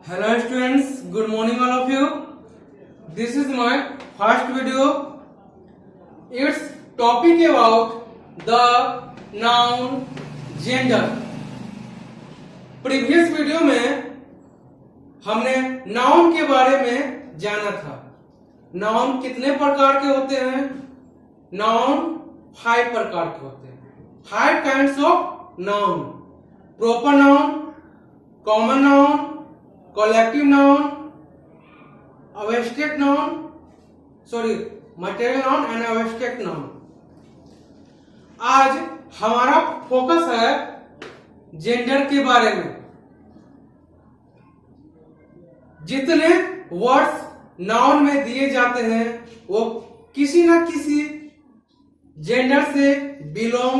Hello students, good morning all of you. This is my first video. It's topic about the noun gender. Previous video में हमने noun के बारे में जाना था. नाउन कितने प्रकार के होते हैं? नाउन 5 प्रकार के होते हैं. 5 kinds of noun. Proper noun, common noun, collective noun, abstract noun, material noun and abstract noun. आज हमारा फोकस है जेंडर के बारे में. जितने वर्ड्स नाउन में दिए जाते हैं वो किसी न किसी जेंडर से बिलोंग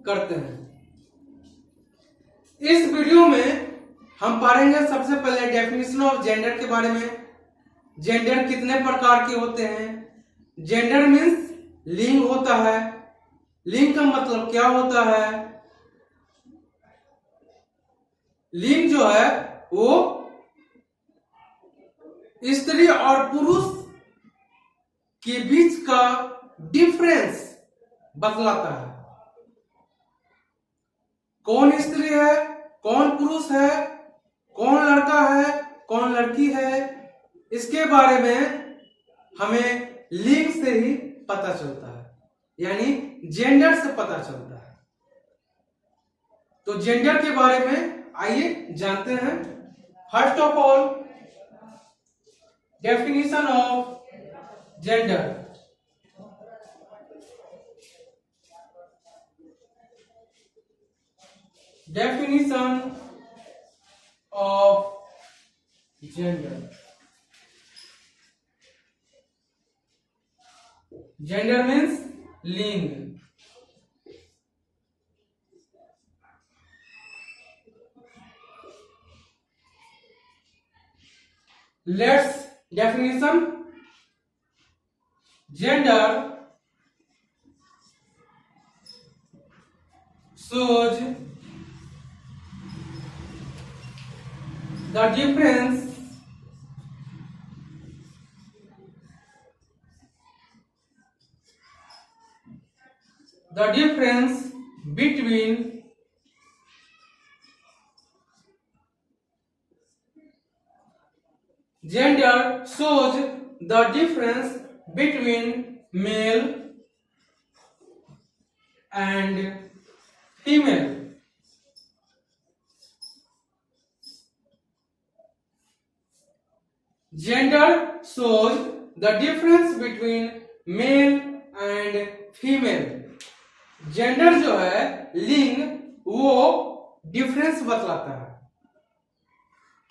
करते हैं. इस वीडियो में हम पढ़ेंगे सबसे पहले डेफिनेशन ऑफ जेंडर के बारे में. जेंडर कितने प्रकार के होते हैं? जेंडर मीन्स लिंग होता है. लिंग का मतलब क्या होता है? लिंग जो है वो स्त्री और पुरुष के बीच का डिफरेंस बतलाता है. कौन स्त्री है, कौन पुरुष है, कौन लड़का है, कौन लड़की है, इसके बारे में हमें लिंग से ही पता चलता है, यानी जेंडर से पता चलता है. तो जेंडर के बारे में आइए जानते हैं. First of all definition of gender. Definition of gender. Gender means ling. Let's definition. Gender shows the difference between gender shows the difference between male and female. Gender shows the difference between male and female. Gender जो है लिंग वो difference बतलाता है.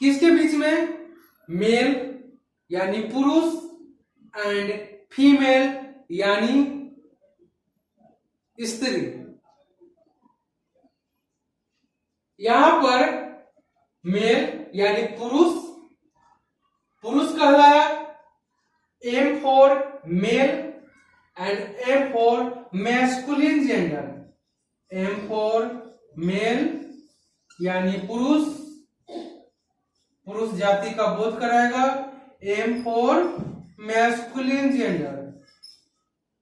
किसके बीच में? Mail यानी पुरुष and female यानी स्त्री. यहां पर मेल यानी पुरुष कहलाया. M for male and M for masculine gender. M for male यानी पुरुष जाति का बोध कराएगा. M for masculine gender,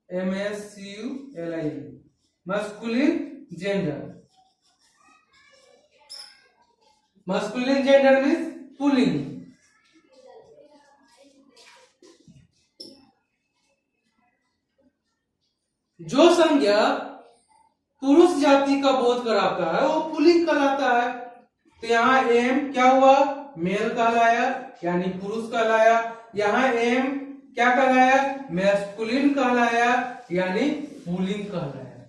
MASCULIN, masculine gender. Masculine gender means pulling. जो संज्ञा पुरुष जाति का बोध कराता है वो पुल्लिंग कहलाता है. तो यहाँ एम क्या हुआ? मेल कहलाया यानी पुरुष कहलाया. यहाँ एम क्या कहलाया? मैस्कुलिन कहलाया यानी पुल्लिंग कहलाया.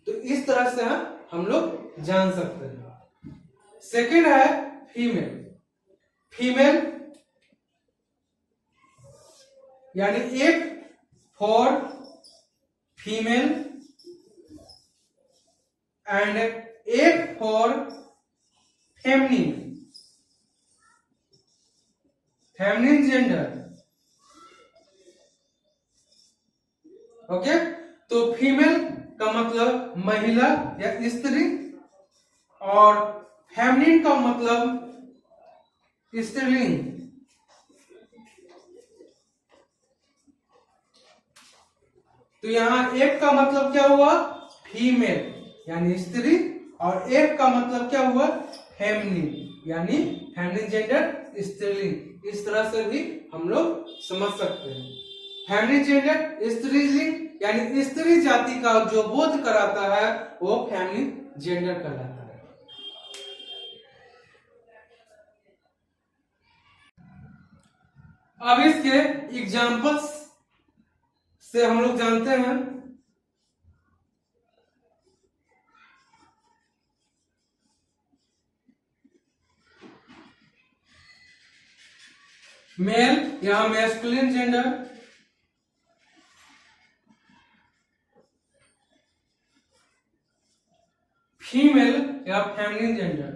तो इस तरह से हम लोग जान सकते हैं. सेकेंड है फीमेल. फीमेल यानी एक फॉर फीमेल एंड एक फॉर फेमिनिन जेंडर. ओके. तो फीमेल का मतलब महिला या स्त्री और फेमिनिन का मतलब स्त्रीलिंग। तो यहां एक का मतलब क्या हुआ, फीमेल यानी स्त्री, और एक का मतलब क्या हुआ, फेमिनिन यानी फेमिनिन जेंडर स्त्रीलिंग। इस तरह से भी हम लोग समझ सकते हैं। फेमिनिन जेंडर स्त्रीलिंग यानी स्त्री जाति का जो बोध कराता है वो फेमिनिन जेंडर कहलाता है। अब इसके एग्जाम्पल्स से हम लोग जानते हैं। मेल यहां मैस्कुलिन जेंडर, फीमेल या फेमिनिन जेंडर।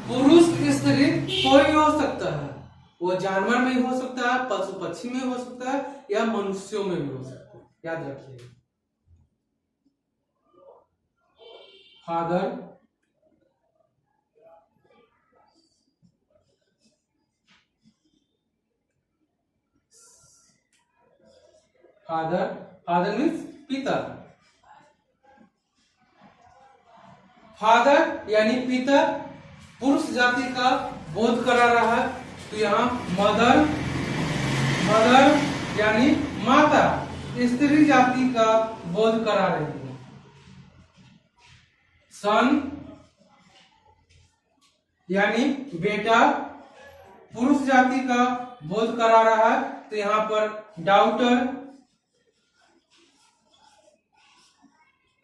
पुरुष स्त्री कोई भी हो सकता है, वो जानवर में भी हो सकता है, पशु पक्षी में हो सकता है, या मनुष्यों में भी हो सकता है। याद रखिए, फादर, फादर, फादर मीन्स पिता। फादर यानी पिता पुरुष जाति का बोध करा रहा है, तो यहाँ मदर, मदर यानी माता स्त्री जाति का बोध करा रही है। सन यानी बेटा पुरुष जाति का बोध करा रहा है, तो यहाँ पर डॉटर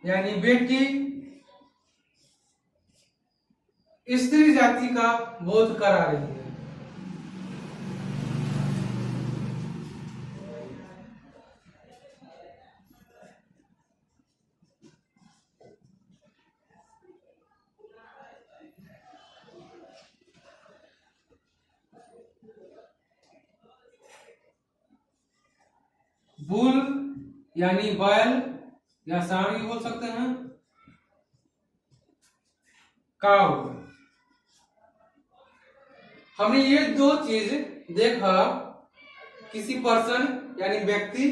यानी बेटी स्त्री जाति का बोध करा रही है। बुल यानी बैल या सांड भी बोल सकते हैं। काउ, हमने ये दो चीज देखा, किसी पर्सन यानी व्यक्ति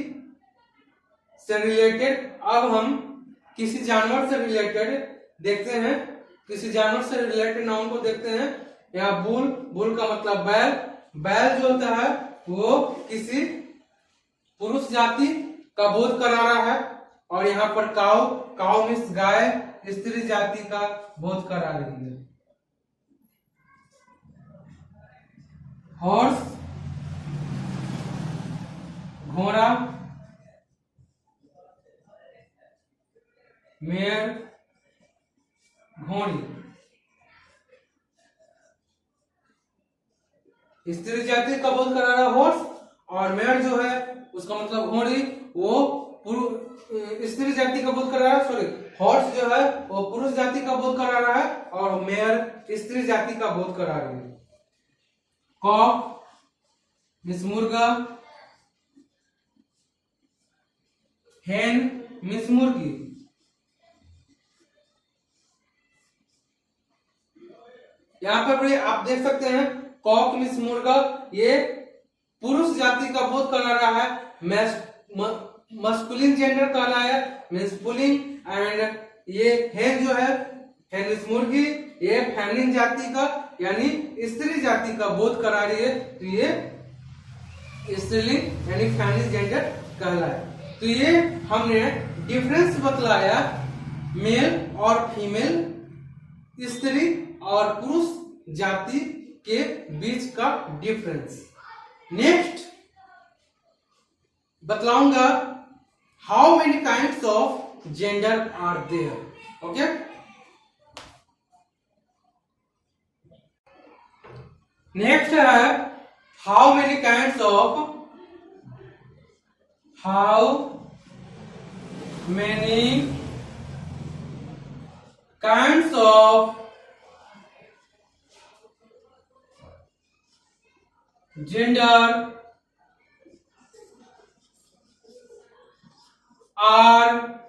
से रिलेटेड। अब हम किसी जानवर से रिलेटेड देखते हैं, किसी जानवर से रिलेटेड नाउन को देखते हैं। यहाँ बुल, बुल का मतलब बैल, बैल जो होता है वो किसी पुरुष जाति का बोध करा रहा है। और यहाँ पर काउ, काउ मीन्स गाय स्त्री जाति का बोध करा रही है। हॉर्स घोड़ा, मेयर घोड़ी स्त्री जाति का बोध करा रहा है हॉर्स, और मेयर जो है उसका मतलब घोड़ी, वो स्त्री जाति का बोध करा रहा है। सॉरी, हॉर्स जो है वो पुरुष जाति का बोध करा रहा है, और मेयर स्त्री जाति का बोध करा रही है। कॉक मीन्स मुर्गा, hen मीन्स मुर्गी। यहाँ पर आप देख सकते हैं कॉक मीन्स मुर्गा, ये पुरुष जाति का बोध करा रहा है। मस्कुलिन जेंडर कहलाया मीन्स पुलिंग, एंड ये hen जो है hen मीन्स मुर्गी, ये फेमिनिन जाति का यानी स्त्री जाति का बोध करा रही है, तो ये स्त्रीलिंग यानी फेमिनिन जेंडर कहलाया। तो ये हमने डिफरेंस बतलाया मेल और फीमेल, स्त्री और पुरुष जाति के बीच का डिफरेंस। नेक्स्ट बतलाऊंगा how many kinds of gender are there. Okay, next है how many kinds of gender are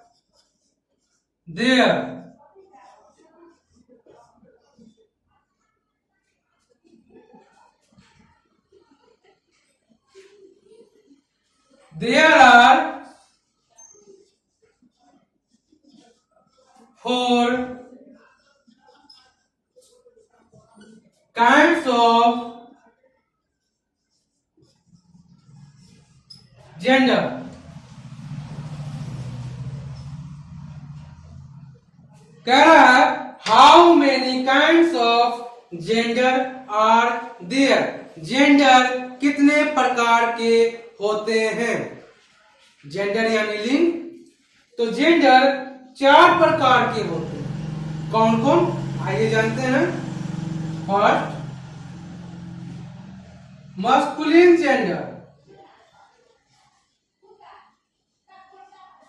there. There are four kinds of gender. कह रहा है how many kinds of gender are there. Gender कितने प्रकार के होते हैं. जेंडर यानी लिंग. तो जेंडर 4 प्रकार के होते हैं. कौन कौन आइए जानते हैं. First, masculine gender.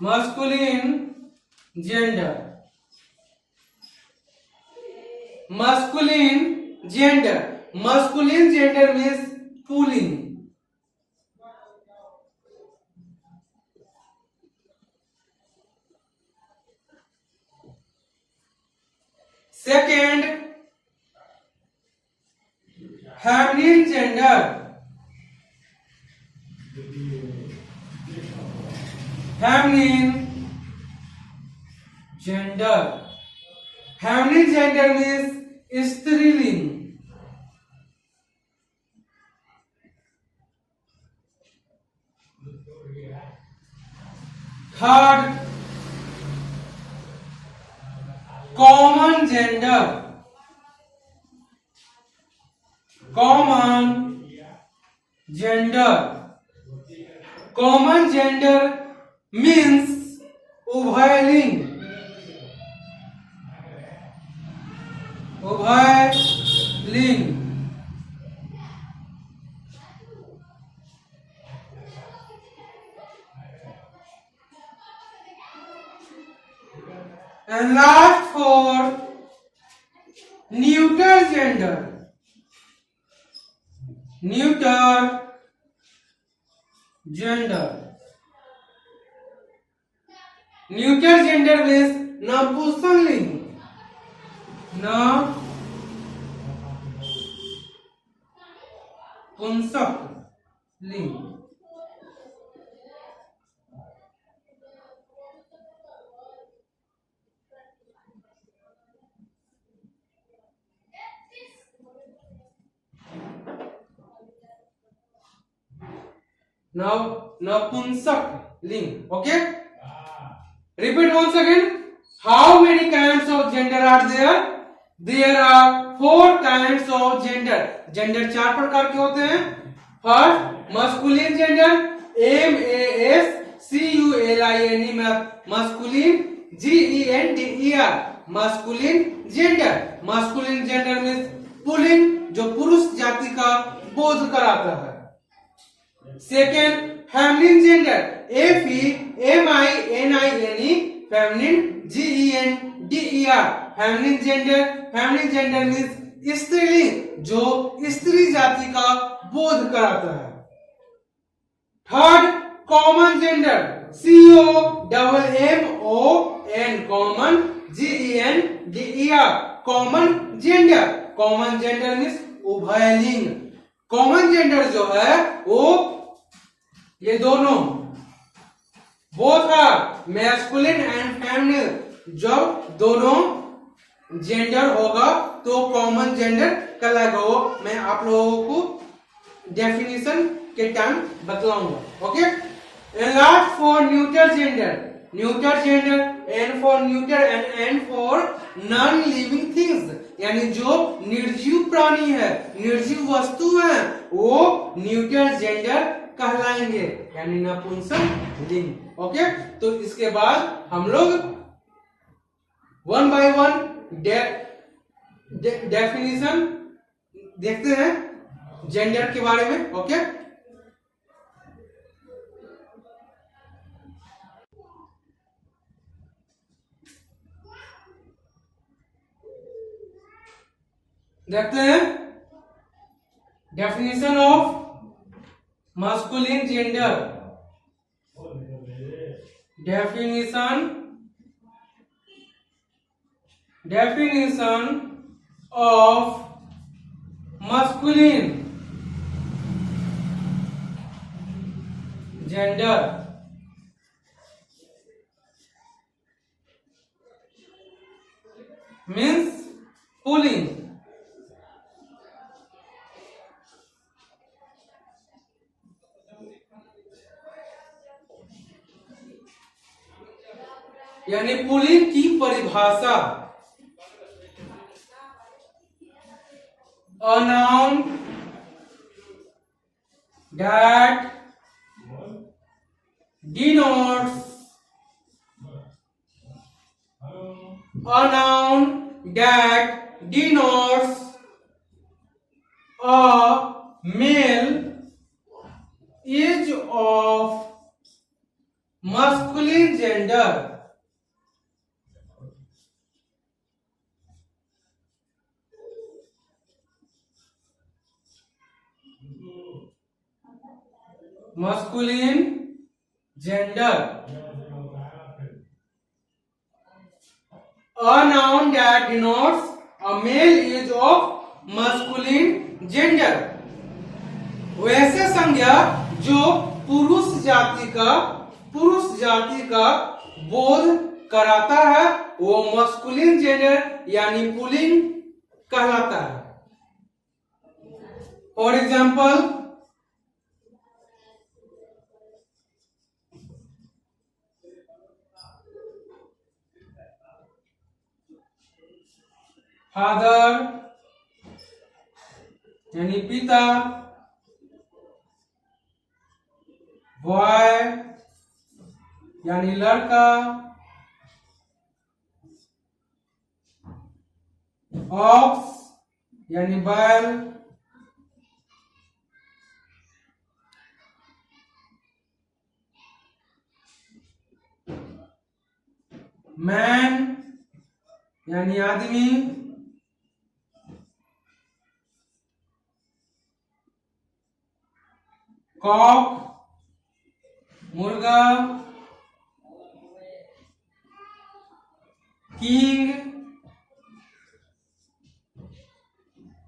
Masculine gender. masculine gender. Masculine gender means pulling. Second, feminine gender. Feminine gender. Feminine gender means स्त्रीलिंग. Third, common gender. Common gender. Common gender means उभयलिंग. उभयलिंग. And last for neuter gender. Neuter gender. Neuter gender means नपुंसकलिंग. नपुंसकलिंग. नपुंसकलिंग. Okay, repeat once again. How many kinds of gender are there? There are 4 kinds of gender. Gender 4 प्रकार के होते हैं. First, masculine gender. masculine. masculine. gender. masculine gender. masculine gender means pulling, जो पुरुष जाति का बोध कराता है. Second, feminine gender. feminine. feminine. gender. feminine gender. feminine gender means स्त्रीलिंग, जो स्त्री जाति का बोध कराता है. Third, common gender. COMMON. Common. GENDER. Common gender. Common gender means उभयलिंग. कॉमन जेंडर जो है वो ये दोनों both are masculine and feminine. जब दोनों जेंडर होगा तो कॉमन जेंडर कहलाएगा. वो मैं आप लोगों को डेफिनेशन के टाइम बतलाऊंगा. Okay. Last for neuter gender. Neuter gender, N for neuter and N for non living things. यानी जो निर्जीव प्राणी है, निर्जीव वस्तु है, वो न्यूटर जेंडर कहलाएंगे, यानी नपुंसकलिंग. ओके. तो इसके बाद हम लोग 1 by 1 डेफिनेशन देखते हैं जेंडर के बारे में. ओके. देखते हैं definition of masculine gender. definition of masculine gender. Means pulling. यानी पुलिंग की परिभाषा a noun that denotes a male is of masculine gender. Masculine gender. A noun that denotes a male is of masculine gender. वैसे संज्ञा जो पुरुष जाति का बोध कराता है वो मस्कुलिन जेंडर यानी पुलिंग कहलाता है. फॉर एग्जाम्पल, फादर यानी पिता, बॉय यानी लड़का, ऑक्स यानी बैल, मैन यानी आदमी, कॉक मुर्गा, किंग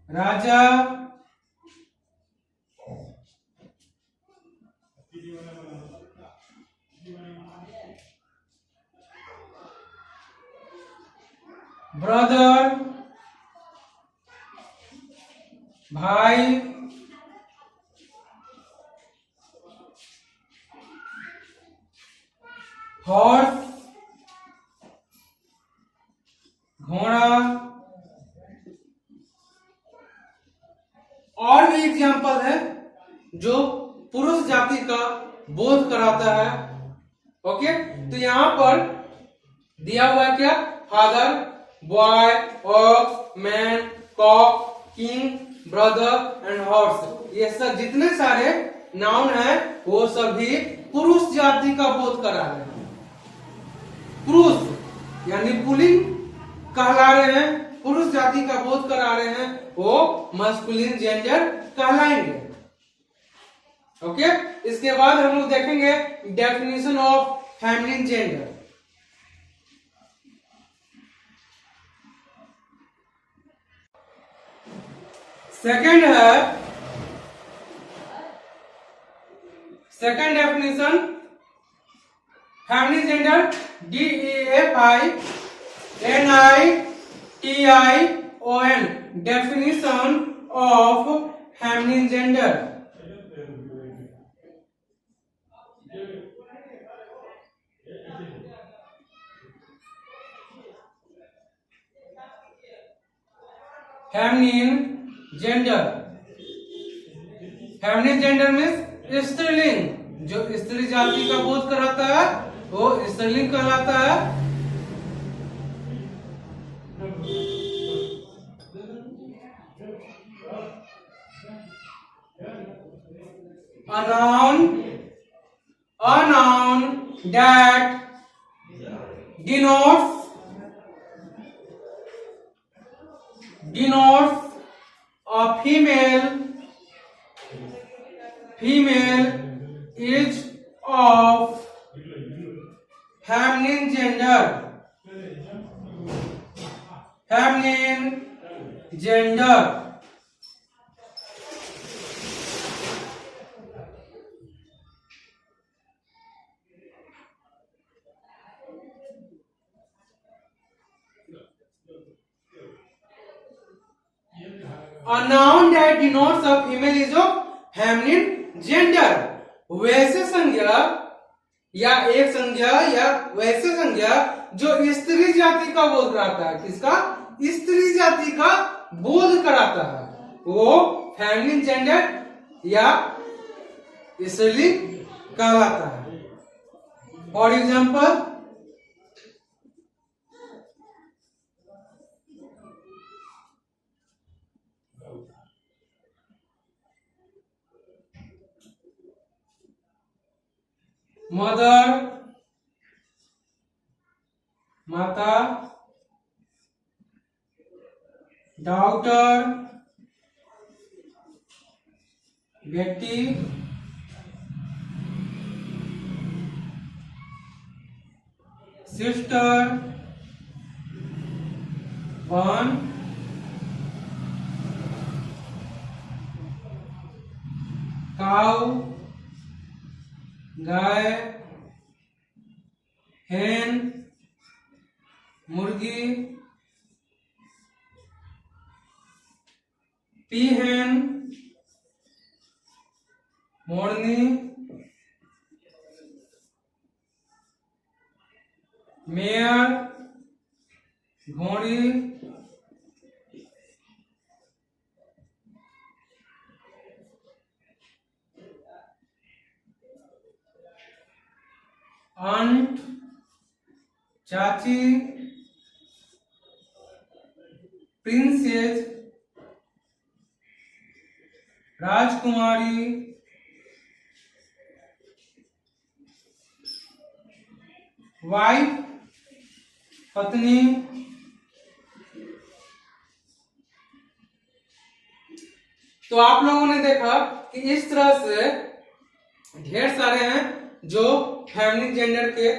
राजा, ब्रदर भाई, हॉर्स घोड़ा. और भी एग्जाम्पल है जो पुरुष जाति का बोध कराता है. ओके, तो यहां पर दिया हुआ है क्या? Father, boy, ox, man, cock, king, brother and horse. ये सब जितने सारे नाउन हैं वो सभी पुरुष जाति का बोध करा रहे हैं. पुरुष यानी पुलिंग कहला रहे हैं, पुरुष जाति का बोध करा रहे हैं, वो मस्कुलिन जेंडर कहलाएंगे. ओके, इसके बाद हम लोग देखेंगे definition of feminine gender. Second definition feminine gender, DEFINITION, definition of feminine gender. Feminine gender means स्त्रीलिंग. जो स्त्री जाति का बोध कराता है वो स्त्रीलिंग कहलाता है. A noun that denotes a female is of feminine gender. A noun that denotes a female is of feminine gender। वैसे संज्ञा या एक संज्ञा या वैसे संज्ञा जो स्त्री जाति का बोध कराता है। किसका? स्त्री जाति का बोध कराता है, वो फेमिनिन जेंडर या स्त्रीलिंग कहलाता है। फॉर एग्जाम्पल, मदर माता, डॉक्टर बेटी, सिस्टर बहन, काऊ गाय, hen मुर्गी, पीहन मोरनी, मेयर घोड़ी, आंट चाची, प्रिंसेस राजकुमारी, वाइफ पत्नी। तो आप लोगों ने देखा कि इस तरह से ढेर सारे हैं जो फेमिनिन जेंडर के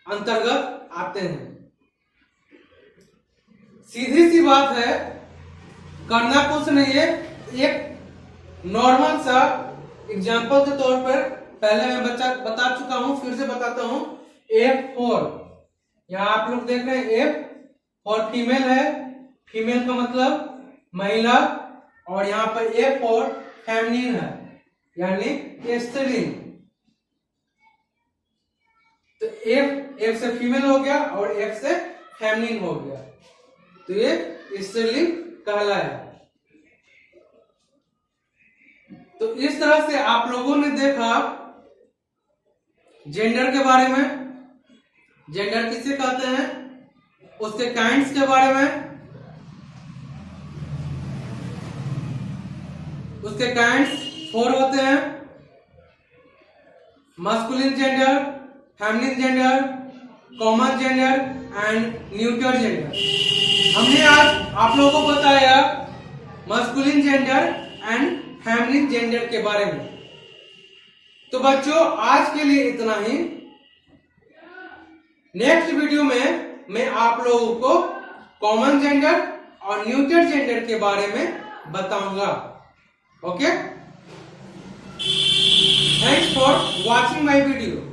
अंतर्गत आते हैं। सीधी सी बात है, करना कुछ नहीं है। एक नॉर्मल सा एग्जांपल के तौर पर पहले मैं बता चुका हूं, फिर से बताता हूं। F4, यहाँ आप लोग देख रहे हैं F फॉर फीमेल है, फीमेल का मतलब महिला, और यहाँ पर F फॉर फेमिनिन है, यानी स्त्रीलिंग। तो F से फीमेल हो गया और F से फेमिनिन हो गया, तो ये स्त्रीलिंग कहलाया। तो इस तरह से आप लोगों ने देखा जेंडर के बारे में, जेंडर किसे कहते हैं, उसके काइंड्स के बारे में, उसके काइंड्स 4 होते हैं: masculine gender, feminine gender, common gender and neutral gender. हमने आज आप लोगों को बताया masculine gender and feminine gender के बारे में। तो बच्चों, आज के लिए इतना ही। नेक्स्ट वीडियो में मैं आप लोगों को कॉमन जेंडर और न्यूट्रल जेंडर के बारे में बताऊंगा। Okay, thanks for watching my video.